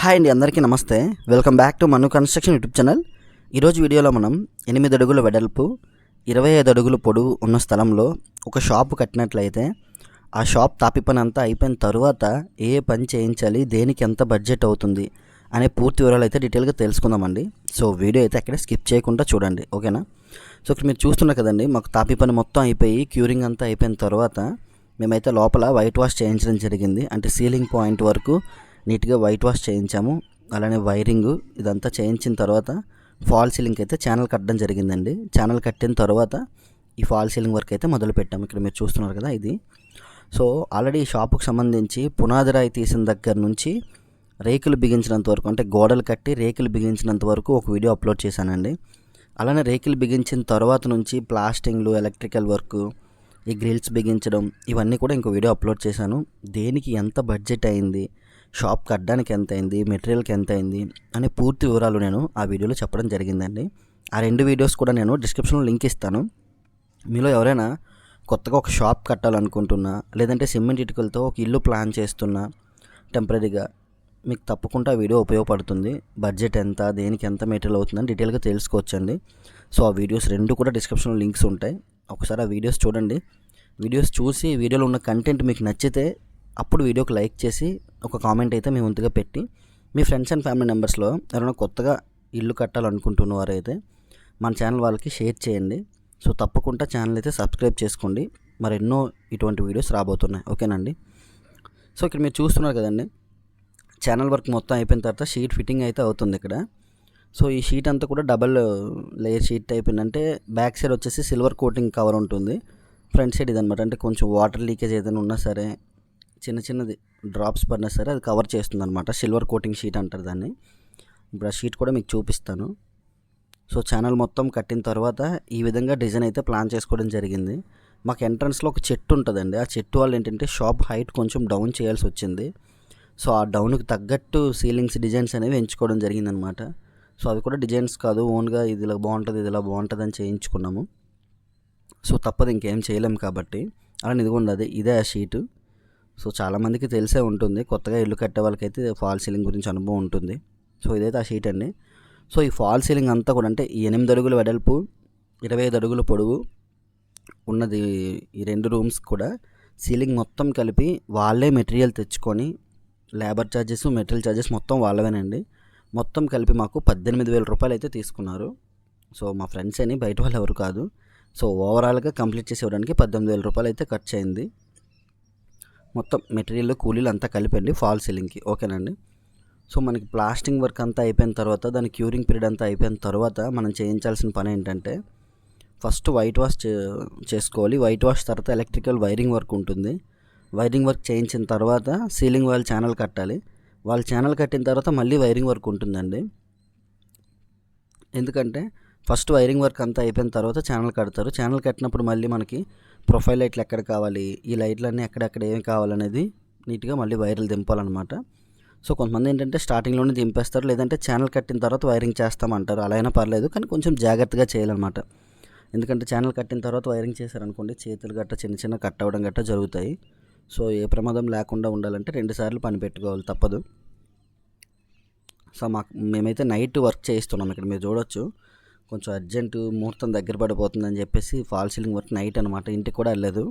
Hi అండి, అందరికీ నమస్తే. Welcome back to Manu construction YouTube channel. ఈరోజు వీడియోలో మనం 8 అడుగుల వెడల్పు 25 అడుగుల పొడవు ఉన్న స్థలంలో ఒక షాపు కట్టినట్లయితే ఆ షాప్ తాపి పని అంతా అయిపోయిన తర్వాత ఏ పని చేయించాలి, దేనికి ఎంత బడ్జెట్ అవుతుంది అనే పూర్తి వివరాలు అయితే డీటెయిల్గా తెలుసుకుందామండి. సో వీడియో అయితే అక్కడే స్కిప్ చేయకుండా చూడండి, ఓకేనా. సో ఇక్కడ మీరు చూస్తున్నారు కదండి, మాకు తాపి పని మొత్తం అయిపోయి క్యూరింగ్ అంతా అయిపోయిన తర్వాత మేమైతే లోపల వైట్ వాష్ చేయించడం జరిగింది. అంటే సీలింగ్ పాయింట్ వరకు నీట్గా వైట్ వాష్ చేయించాము. అలానే వైరింగ్ ఇదంతా చేయించిన తర్వాత ఫాల్ సీలింగ్ అయితే ఛానల్ కట్టడం జరిగిందండి. ఛానల్ కట్టిన తర్వాత ఈ ఫాల్ సీలింగ్ వర్క్ అయితే మొదలు పెట్టాము. ఇక్కడ మీరు చూస్తున్నారు కదా ఇది. సో ఆల్రెడీ ఈ షాపుకు సంబంధించి పునాది రాయి తీసిన దగ్గర నుంచి రేకులు బిగించినంత వరకు, అంటే గోడలు కట్టి రేకులు బిగించినంత వరకు ఒక వీడియో అప్లోడ్ చేశానండి. అలానే రేకులు బిగించిన తర్వాత నుంచి ప్లాస్టింగ్లు, ఎలక్ట్రికల్ వర్క్, ఈ గ్రిల్స్ బిగించడం, ఇవన్నీ కూడా ఇంకో వీడియో అప్లోడ్ చేశాను. దేనికి ఎంత బడ్జెట్ అయింది, షాప్ కట్టడానికి ఎంత అయింది, మెటీరియల్కి ఎంత అయింది అనే పూర్తి వివరాలు నేను ఆ వీడియోలో చెప్పడం జరిగిందండి. ఆ 2 వీడియోస్ కూడా నేను డిస్క్రిప్షన్లో లింక్ ఇస్తాను. మీలో ఎవరైనా కొత్తగా ఒక షాప్ కట్టాలనుకుంటున్నా, లేదంటే సిమెంట్ ఇటుకలతో ఒక ఇల్లు ప్లాన్ చేస్తున్నా టెంపరీగా, మీకు తప్పకుండా ఆ వీడియో ఉపయోగపడుతుంది. బడ్జెట్ ఎంత, దేనికి ఎంత మెటీరియల్ అవుతుందని డీటెయిల్గా తెలుసుకోవచ్చండి. సో ఆ వీడియోస్ 2 కూడా డిస్క్రిప్షన్లో లింక్స్ ఉంటాయి. ఒకసారి ఆ వీడియోస్ చూడండి. వీడియోస్ చూసి వీడియోలో ఉన్న కంటెంట్ మీకు నచ్చితే అప్పుడు వీడియోకి లైక్ చేసి ఒక కామెంట్ అయితే మీ వంతుగా పెట్టి మీ ఫ్రెండ్స్ అండ్ ఫ్యామిలీ మెంబర్స్లో ఎవరైనా కొత్తగా ఇల్లు కట్టాలనుకుంటున్నవారు అయితే మన ఛానల్ వాళ్ళకి షేర్ చేయండి. సో తప్పకుండా ఛానల్ అయితే సబ్స్క్రైబ్ చేసుకోండి. మరెన్నో ఇటువంటి వీడియోస్ రాబోతున్నాయి, ఓకేనండి. సో ఇక్కడ మీరు చూస్తున్నారు కదండి, ఛానల్ వర్క్ మొత్తం అయిపోయిన తర్వాత షీట్ ఫిట్టింగ్ అయితే అవుతుంది ఇక్కడ. సో ఈ షీట్ అంతా కూడా డబల్ లేయర్ షీట్ అయిపోయిందంటే బ్యాక్ సైడ్ వచ్చేసి సిల్వర్ కోటింగ్ కవర్ ఉంటుంది. ఫ్రంట్ సైడ్ ఇదనమాట, అంటే కొంచెం వాటర్ లీకేజ్ ఏదైనా ఉన్నా సరే, చిన్నది డ్రాప్స్ పడినా సరే అది కవర్ చేస్తుంది అనమాట. సిల్వర్ కోటింగ్ షీట్ అంటారు దాన్ని. ఇప్పుడు ఆ షీట్ కూడా మీకు చూపిస్తాను. సో ఛానల్ మొత్తం కట్టిన తర్వాత ఈ విధంగా డిజైన్ అయితే ప్లాన్ చేసుకోవడం జరిగింది. మాకు ఎంట్రన్స్లో ఒక చెట్టు ఉంటుందండి. ఆ చెట్టు వల్ల ఏంటంటే షాప్ హైట్ కొంచెం డౌన్ చేయాల్సి వచ్చింది. సో ఆ డౌన్కి తగ్గట్టు సీలింగ్స్ డిజైన్స్ అనేవి ఎంచుకోవడం జరిగిందనమాట. సో అవి కూడా డిజైన్స్ కాదు, ఓన్గా ఇది ఇలా బాగుంటుంది, ఇది ఇలా బాగుంటుంది అని చేయించుకున్నాము. సో తప్పదు, ఇంకేం చేయలేము కాబట్టి. అలా ఇదిగోండి, ఇదే ఆ షీటు. సో చాలామందికి తెలిసే ఉంటుంది, కొత్తగా ఇల్లు కట్టే వాళ్ళకైతే ఫాల్ సీలింగ్ గురించి అనుభవం ఉంటుంది. సో ఇదైతే ఆ షీట్ అండి. సో ఈ ఫాల్ సీలింగ్ అంతా కూడా, అంటే ఈ 8 అడుగుల వెడల్పు 25 అడుగుల పొడవు ఉన్నది ఈ 2 రూమ్స్ కూడా సీలింగ్ మొత్తం కలిపి వాళ్ళే మెటీరియల్ తెచ్చుకొని, లేబర్ ఛార్జెస్, మెటీరియల్ ఛార్జెస్ మొత్తం వాళ్ళవేనండి. మొత్తం కలిపి మాకు 18,000 రూపాయలు అయితే తీసుకున్నారు. సో మా ఫ్రెండ్స్ అని, బయట వాళ్ళు ఎవరు కాదు. సో ఓవరాల్గా కంప్లీట్ చేసి ఇవ్వడానికి 18,000 రూపాయలు అయితే ఖర్చు అయింది. మొత్తం మెటీరియల్, కూలీలు అంతా కలిపండి ఫాల్ సీలింగ్కి, ఓకేనండి. సో మనకి ప్లాస్టింగ్ వర్క్ అంతా అయిపోయిన తర్వాత, దాని క్యూరింగ్ పీరియడ్ అంతా అయిపోయిన తర్వాత మనం చేయించాల్సిన పని ఏంటంటే, ఫస్ట్ వైట్ వాష్ చేసుకోవాలి. వైట్ వాష్ తర్వాత ఎలక్ట్రికల్ వైరింగ్ వర్క్ ఉంటుంది. వైరింగ్ వర్క్ చేయించిన తర్వాత సీలింగ్ వాళ్ళ ఛానల్ కట్టాలి. వాళ్ళ ఛానల్ కట్టిన తర్వాత మళ్ళీ వైరింగ్ వర్క్ ఉంటుందండి. ఎందుకంటే ఫస్ట్ వైరింగ్ వర్క్ అంతా అయిపోయిన తర్వాత ఛానల్ కడతారు. ఛానల్ కట్టినప్పుడు మళ్ళీ మనకి ప్రొఫైల్ లైట్లు ఎక్కడ కావాలి, ఈ లైట్లన్నీ ఎక్కడెక్కడ ఏమి కావాలనేది నీట్గా మళ్ళీ వైర్లు దింపాలన్నమాట. సో కొంతమంది ఏంటంటే స్టార్టింగ్లోనే దింపేస్తారు, లేదంటే ఛానల్ కట్టిన తర్వాత వైరింగ్ చేస్తామంటారు. అలా అయినా పర్లేదు, కానీ కొంచెం జాగ్రత్తగా చేయాలన్నమాట. ఎందుకంటే ఛానల్ కట్టిన తర్వాత వైరింగ్ చేశారనుకోండి, చేతులు గట్ట చిన్న కట్ అవ్వడం గట్ట జరుగుతాయి. సో ఏ ప్రమాదం లేకుండా ఉండాలంటే 2 సార్లు పని పెట్టుకోవాలి, తప్పదు. సో మేమైతే నైట్ వర్క్ చేయిస్తున్నాం. ఇక్కడ మీరు చూడొచ్చు, కొంచెం అర్జెంటు, ముహూర్తం దగ్గర పడిపోతుందని చెప్పేసి ఫాల్ సీలింగ్ వర్క్ నైట్ అనమాట. ఇంటికి కూడా వెళ్ళలేదు.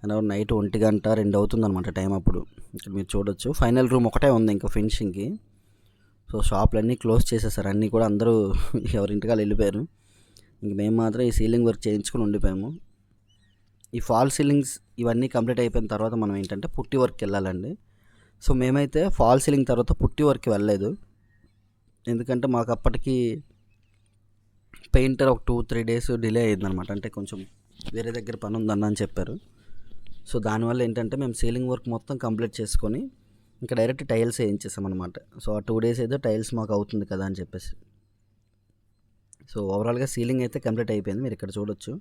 అండ్ నైట్ 1 గంట 2 అవుతుంది అనమాట టైం అప్పుడు. ఇక్కడ మీరు చూడొచ్చు, ఫైనల్ రూమ్ ఒకటే ఉంది ఇంకా ఫినిషింగ్కి. సో షాపులన్నీ క్లోజ్ చేసేసారు, అన్నీ కూడా అందరూ ఎవరింటికి వాళ్ళు వెళ్ళిపోయారు. ఇంక మేము మాత్రం ఈ సీలింగ్ వర్క్ చేయించుకొని ఉండిపోయాము. ఈ ఫాల్ సీలింగ్స్ ఇవన్నీ కంప్లీట్ అయిపోయిన తర్వాత మనం ఏంటంటే పుట్టి వర్క్కి వెళ్ళాలండి. సో మేమైతే ఫాల్ సీలింగ్ తర్వాత పుట్టి వర్క్కి వెళ్ళలేదు. ఎందుకంటే మాకు అప్పటికి పెయింటర్ ఒక 2-3 డేస్ డిలే అయ్యిందనమాట. అంటే కొంచెం వేరే దగ్గర పని ఉందన్న అని చెప్పారు. సో దానివల్ల ఏంటంటే మేము సీలింగ్ వర్క్ మొత్తం కంప్లీట్ చేసుకొని ఇంకా డైరెక్ట్ టైల్స్ వేయించేసాం అనమాట. సో ఆ 2 డేస్ అయితే టైల్స్ మాకు అవుతుంది కదా అని చెప్పేసి. సో ఓవరాల్గా సీలింగ్ అయితే కంప్లీట్ అయిపోయింది, మీరు ఇక్కడ చూడొచ్చు.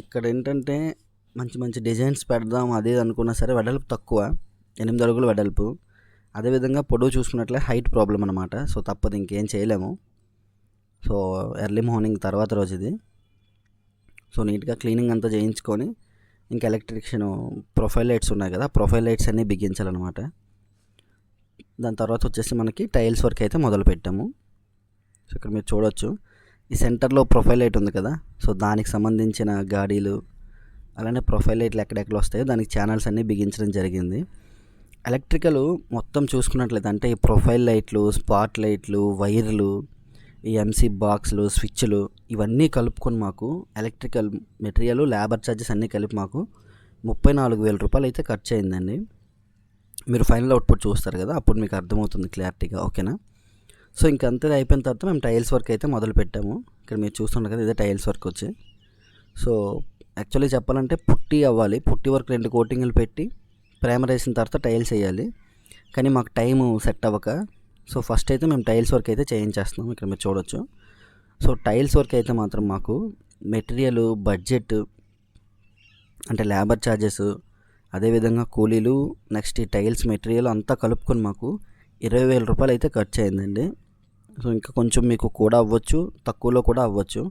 ఇక్కడ ఏంటంటే మంచి డిజైన్స్ పెడదాం అదే అనుకున్నా సరే, వెడల్పు తక్కువ, 8 అడుగుల వెడల్పు. అదేవిధంగా పొడవు చూసుకున్నట్లే హైట్ ప్రాబ్లం అనమాట. సో తప్పదు, ఇంకేం చేయలేము. సో ఎర్లీ మార్నింగ్ తర్వాత రోజు ఇది. సో నీట్గా క్లీనింగ్ అంతా చేయించుకొని ఇంకా ఎలక్ట్రిషియన్ ప్రొఫైల్ లైట్స్ ఉన్నాయి కదా, ప్రొఫైల్ లైట్స్ అన్నీ బిగించాలన్నమాట. దాని తర్వాత వచ్చేసి మనకి టైల్స్ వర్క్ అయితే మొదలు పెట్టాము. సో ఇక్కడ మీరు చూడొచ్చు, ఈ సెంటర్లో ప్రొఫైల్ లైట్ ఉంది కదా, సో దానికి సంబంధించిన గాడీలు, అలానే ప్రొఫైల్ లైట్లు ఎక్కడెక్కడ వస్తాయో దానికి ఛానల్స్ అన్నీ బిగించడం జరిగింది. ఎలక్ట్రికల్ మొత్తం చూసుకున్నట్లయితే అంటే ఈ ప్రొఫైల్ లైట్లు, స్పాట్ లైట్లు, వైర్లు, ఈ ఎంసీ బాక్స్లు, స్విచ్లు ఇవన్నీ కలుపుకొని మాకు ఎలక్ట్రికల్ మెటీరియల్, లేబర్ ఛార్జెస్ అన్నీ కలిపి మాకు 34,000 రూపాయలు అయితే ఖర్చు అయిందండి. మీరు ఫైనల్ అవుట్పుట్ చూస్తారు కదా, అప్పుడు మీకు అర్థమవుతుంది క్లారిటీగా. ఓకేనా? సో ఇంకంతే అయిపోయిన తర్వాత మేము టైల్స్ వర్క్ అయితే మొదలు పెట్టాము. ఇక్కడ మీరు చూస్తున్నారు కదా, ఇదే టైల్స్ వర్క్ వచ్చి. సో యాక్చువల్లీ చెప్పాలంటే పుట్టి అవ్వాలి, పుట్టి వర్క్ 2 కోటింగ్లు పెట్టి ప్రైమర్ వేసిన తర్వాత టైల్స్ వేయాలి. కానీ మాకు టైము సెట్ అవ్వక సో ఫస్ట్ అయితే మేము టైల్స్ వర్క్ అయితే చేయించేస్తున్నాం. ఇక్కడ మీరు చూడొచ్చు. సో టైల్స్ వర్క్ అయితే మాత్రం మాకు మెటీరియల్, బడ్జెట్ అంటే లేబర్ ఛార్జెస్, అదేవిధంగా కూలీలు, నెక్స్ట్ ఈ టైల్స్ మెటీరియల్ అంతా కలుపుకొని మాకు 20,000 రూపాయలు అయితే ఖర్చు అయిందండి. సో ఇంకా కొంచెం మీకు కూడా అవ్వచ్చు, తక్కువలో కూడా అవ్వచ్చు.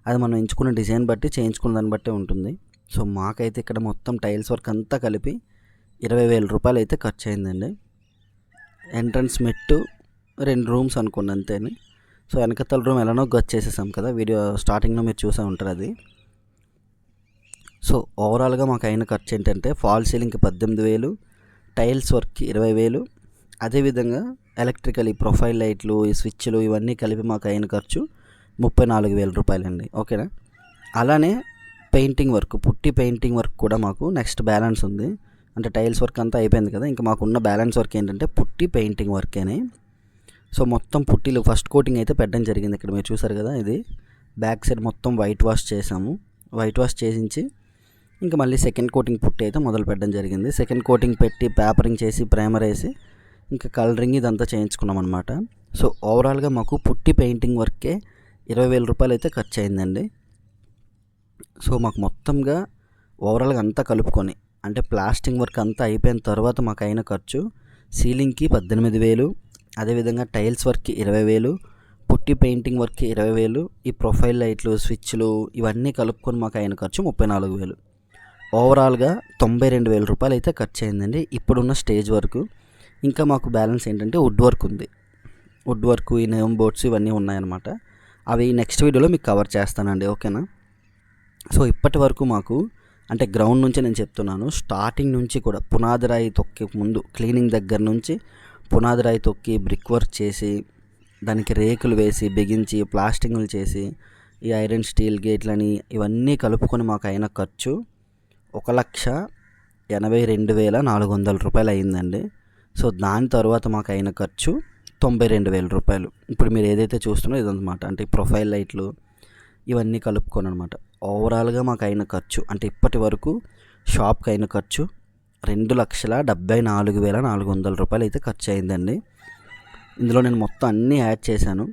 అది మనం ఎంచుకున్న డిజైన్ బట్టి, చేయించుకున్న దాన్ని బట్టే ఉంటుంది. సో మాకైతే ఇక్కడ మొత్తం టైల్స్ వర్క్ అంతా కలిపి 20,000 రూపాయలు అయితే ఖర్చు అయిందండి. ఎంట్రన్స్ మెట్టు 2 రూమ్స్ అనుకోండి అంతేని. సో వెనకతల రూమ్ ఎలానో గచ్చు చేసేసాం కదా, వీడియో స్టార్టింగ్లో మీరు చూసే ఉంటారు అది. సో ఓవరాల్గా మాకు అయిన ఖర్చు ఏంటంటే ఫాల్ సీలింగ్కి 18,000, టైల్స్ వర్క్కి 20,000, అదేవిధంగా ఎలక్ట్రికల్ ఈ ప్రొఫైల్ లైట్లు, ఈ స్విచ్లు ఇవన్నీ కలిపి మాకు అయిన ఖర్చు 34,000 రూపాయలండి. ఓకేనా? అలానే పెయింటింగ్ వర్క్, పుట్టి పెయింటింగ్ వర్క్ కూడా మాకు నెక్స్ట్ బ్యాలెన్స్ ఉంది. అంటే టైల్స్ వర్క్ అంతా అయిపోయింది కదా, ఇంకా మాకున్న బ్యాలెన్స్ వర్క్ ఏంటంటే పుట్టి పెయింటింగ్ వర్కేనే. సో మొత్తం పుట్టిలు ఫస్ట్ కోటింగ్ అయితే పెట్టడం జరిగింది. ఇక్కడ మీరు చూసారు కదా, ఇది బ్యాక్ సైడ్ మొత్తం వైట్ వాష్ చేసాము. వైట్ వాష్ చేసించి ఇంకా మళ్ళీ సెకండ్ కోటింగ్ పుట్టి అయితే మొదలు పెట్టడం జరిగింది. సెకండ్ కోటింగ్ పెట్టి పేపరింగ్ చేసి ప్రైమర్ వేసి ఇంకా కలరింగ్ ఇదంతా చేయించుకున్నాం అనమాట. సో ఓవరాల్గా మాకు పుట్టి పెయింటింగ్ వర్కే 20,000 రూపాయలు అయితే ఖర్చు అయిందండి. సో మాకు మొత్తంగా ఓవరాల్గా అంతా కలుపుకొని అంటే ప్లాస్టింగ్ వర్క్ అంతా అయిపోయిన తర్వాత మాకు అయిన ఖర్చు సీలింగ్కి 18,000, అదేవిధంగా టైల్స్ వర్క్కి 20,000, పుట్టి పెయింటింగ్ వర్క్కి 20,000, ఈ ప్రొఫైల్ లైట్లు, స్విచ్లు ఇవన్నీ కలుపుకొని మాకు అయిన ఖర్చు 34,000. ఓవరాల్గా 92,000 రూపాయలు అయితే ఖర్చు అయిందండి ఇప్పుడున్న స్టేజ్ వరకు. ఇంకా మాకు బ్యాలెన్స్ ఏంటంటే వుడ్ వర్క్ ఉంది. వుడ్ వర్క్, ఈ నేమ్ బోర్డ్స్ ఇవన్నీ ఉన్నాయన్నమాట. అవి నెక్స్ట్ వీడియోలో మీకు కవర్ చేస్తానండి. ఓకేనా? సో ఇప్పటి వరకు మాకు అంటే గ్రౌండ్ నుంచి నేను చెప్తున్నాను, స్టార్టింగ్ నుంచి కూడా పునాది రాయి తొక్కే ముందు క్లీనింగ్ దగ్గర నుంచి పునాది రాయి తొక్కి బ్రిక్ వర్క్ చేసి దానికి రేకులు వేసి బిగించి ప్లాస్టింగ్లు చేసి ఈ ఐరన్ స్టీల్ గేట్లని ఇవన్నీ కలుపుకొని మాకు అయిన ఖర్చు 1,82,400 రూపాయలు అయిందండి. సో దాని తర్వాత మాకు అయిన ఖర్చు 92,000 రూపాయలు. ఇప్పుడు మీరు ఏదైతే చూస్తున్నారో ఇదన్నమాట, అంటే ప్రొఫైల్ లైట్లు ఇవన్నీ కలుపుకొని అనమాట. ఓవరాల్గా మాకు అయిన ఖర్చు అంటే ఇప్పటి వరకు షాప్కి అయిన ఖర్చు 2,74,400 రూపాయలు అయితే ఖర్చు అయిందండి. ఇందులో నేను మొత్తం అన్నీ యాడ్ చేశాను.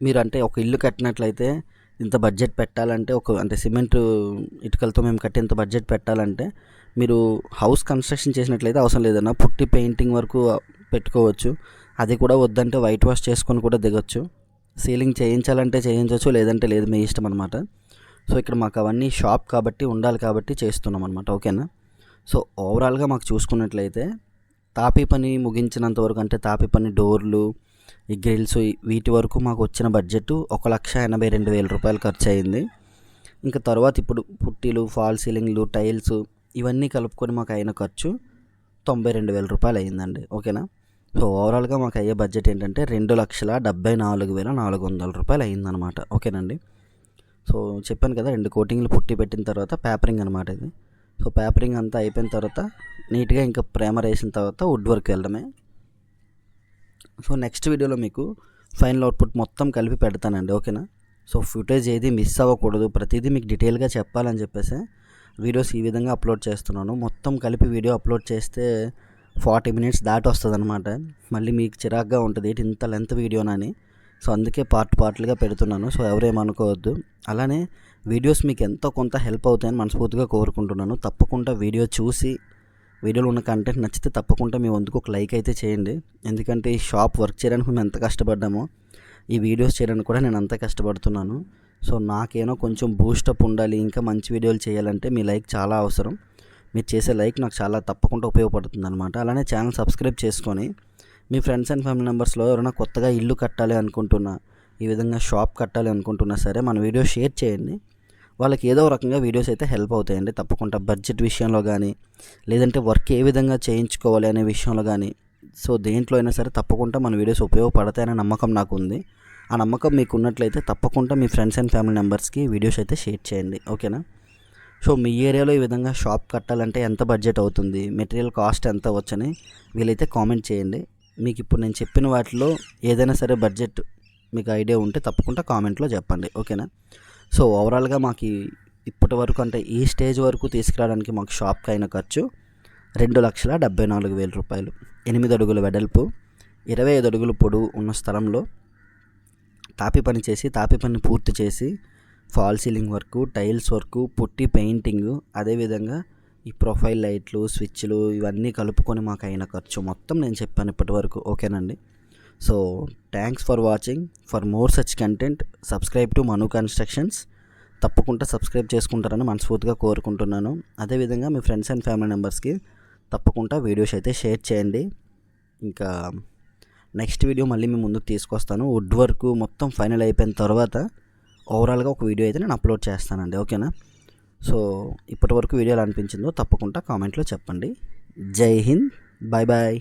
మీరు అంటే ఒక ఇల్లు కట్టినట్లయితే ఇంత బడ్జెట్ పెట్టాలంటే అంటే సిమెంట్ ఇటుకలతో మేము కట్టి ఇంత బడ్జెట్ పెట్టాలంటే మీరు హౌస్ కన్స్ట్రక్షన్ చేసినట్లయితే అవసరం లేదన్నా, పుట్టి పెయింటింగ్ వరకు పెట్టుకోవచ్చు. అది కూడా వద్దంటే వైట్ వాష్ చేసుకొని కూడా దిగొచ్చు. సీలింగ్ చేయించాలంటే చేయించవచ్చు, లేదంటే లేదు, మీ ఇష్టం అనమాట. సో ఇక్కడ మాకు అవన్నీ షాప్ కాబట్టి ఉండాలి కాబట్టి చేస్తున్నాం అనమాట. ఓకేనా? సో ఓవరాల్గా మాకు చూసుకున్నట్లయితే తాపీ పని ముగించినంత వరకు అంటే తాపీ పని, డోర్లు, ఈ గ్రిల్స్ వీటి వరకు మాకు వచ్చిన బడ్జెట్ 1,82,000 రూపాయలు ఖర్చు అయింది. ఇంకా తర్వాత ఇప్పుడు పుట్టీలు, ఫాల్ సీలింగ్లు, టైల్స్ ఇవన్నీ కలుపుకొని మాకు అయిన ఖర్చు 92,000 రూపాయలు అయిందండి. ఓకేనా? సో ఓవరాల్గా మాకు అయ్యే బడ్జెట్ ఏంటంటే 2,74,400 రూపాయలు అయిందనమాట. ఓకేనండి? సో చెప్పాను కదా, 2 కోటింగ్లు పుట్టి పెట్టిన తర్వాత పేపరింగ్ అనమాట ఇది. సో పేపరింగ్ అంతా అయిపోయిన తర్వాత నీట్గా ఇంకా ప్రైమర్ వేసిన తర్వాత వుడ్ వర్క్ వెళ్ళడమే. సో నెక్స్ట్ వీడియోలో మీకు ఫైనల్ అవుట్పుట్ మొత్తం కలిపి పెడతానండి. ఓకేనా? సో ఫుటేజ్ ఏది మిస్ అవ్వకూడదు, ప్రతిదీ మీకు డీటెయిల్గా చెప్పాలని చెప్పేసి వీడియోస్ ఈ విధంగా అప్లోడ్ చేస్తున్నాను. మొత్తం కలిపి వీడియో అప్లోడ్ చేస్తే 40 మినిట్స్ దాటి వస్తుంది అనమాట. మళ్ళీ మీకు చిరాగ్గా ఉంటుంది, ఇంత లెంత్ వీడియోనని. సో అందుకే పార్ట్లుగా పెడుతున్నాను. సో ఎవరేమనుకోవద్దు. అలానే వీడియోస్ మీకు ఎంతో కొంత హెల్ప్ అవుతాయని మనస్ఫూర్తిగా కోరుకుంటున్నాను. తప్పకుండా వీడియో చూసి వీడియోలో ఉన్న కంటెంట్ నచ్చితే తప్పకుండా మీ వంతుకు ఒక లైక్ అయితే చేయండి. ఎందుకంటే ఈ షాప్ వర్క్ చేయడానికి మేము ఎంత కష్టపడ్డామో ఈ వీడియోస్ చేయడానికి కూడా నేను అంత కష్టపడుతున్నాను. సో నాకేనో కొంచెం బూస్టప్ ఉండాలి, ఇంకా మంచి వీడియోలు చేయాలంటే మీ లైక్ చాలా అవసరం. మీరు చేసే లైక్ నాకు చాలా తప్పకుండా ఉపయోగపడుతుంది అనమాట. అలానే ఛానల్ సబ్స్క్రైబ్ చేసుకొని మీ ఫ్రెండ్స్ అండ్ ఫ్యామిలీ మెంబర్స్లో ఎవరైనా కొత్తగా ఇల్లు కట్టాలి అనుకుంటున్నా, ఈ విధంగా షాప్ కట్టాలి అనుకుంటున్నా సరే మన వీడియో షేర్ చేయండి. వాళ్ళకి ఏదో రకంగా వీడియోస్ అయితే హెల్ప్ అవుతాయండి తప్పకుండా. బడ్జెట్ విషయంలో కానీ, లేదంటే వర్క్ ఏ విధంగా చేయించుకోవాలి అనే విషయంలో కానీ, సో దేంట్లో అయినా సరే తప్పకుండా మన వీడియోస్ ఉపయోగపడతాయనే నమ్మకం నాకు ఉంది. ఆ నమ్మకం మీకు ఉన్నట్లయితే తప్పకుండా మీ ఫ్రెండ్స్ అండ్ ఫ్యామిలీ మెంబర్స్కి వీడియోస్ అయితే షేర్ చేయండి, ఓకేనా. సో మీ ఏరియాలో ఈ విధంగా షాప్ కట్టాలంటే ఎంత బడ్జెట్ అవుతుంది, మెటీరియల్ కాస్ట్ ఎంత అవ్వచ్చని వీలైతే కామెంట్ చేయండి. మీకు ఇప్పుడు నేను చెప్పిన వాటిలో ఏదైనా సరే బడ్జెట్ మీకు ఐడియా ఉంటే తప్పకుండా కామెంట్లో చెప్పండి, ఓకేనా. సో ఓవరాల్గా మాకు ఇప్పటి వరకు అంటే ఈ స్టేజ్ వరకు తీసుకురావడానికి మాకు షాప్కి అయిన ఖర్చు 2,74,000 రూపాయలు. 8 అడుగుల వెడల్పు, 25 అడుగుల పొడవు ఉన్న స్థలంలో తాపి పని పూర్తి చేసి fall ceiling work, tiles work, పుట్టి పెయింటింగ్, అదేవిధంగా ఈ ప్రొఫైల్ లైట్లు, స్విచ్లు ఇవన్నీ కలుపుకొని మాకు అయిన ఖర్చు మొత్తం నేను చెప్పాను ఇప్పటి వరకు, ఓకేనండి. So thanks for watching. For more such content subscribe to Manu constructions. తప్పకుండా సబ్స్క్రైబ్ చేసుకుంటారని మనస్ఫూర్తిగా కోరుకుంటున్నాను. అదేవిధంగా మీ ఫ్రెండ్స్ అండ్ ఫ్యామిలీ మెంబర్స్కి తప్పకుండా వీడియోస్ అయితే షేర్ చేయండి. ఇంకా నెక్స్ట్ వీడియో మళ్ళీ మీ ముందుకు తీసుకొస్తాను. వుడ్ వర్క్ మొత్తం ఫైనల్ అయిపోయిన తర్వాత ఓవరాల్గా ఒక వీడియో అయితే నేను అప్లోడ్ చేస్తానండి, ఓకేనా. సో ఇప్పటి వరకు వీడియో ఎలా అనిపించిందో తప్పకుండా కామెంట్లో చెప్పండి. జై హింద్, బాయ్ బాయ్.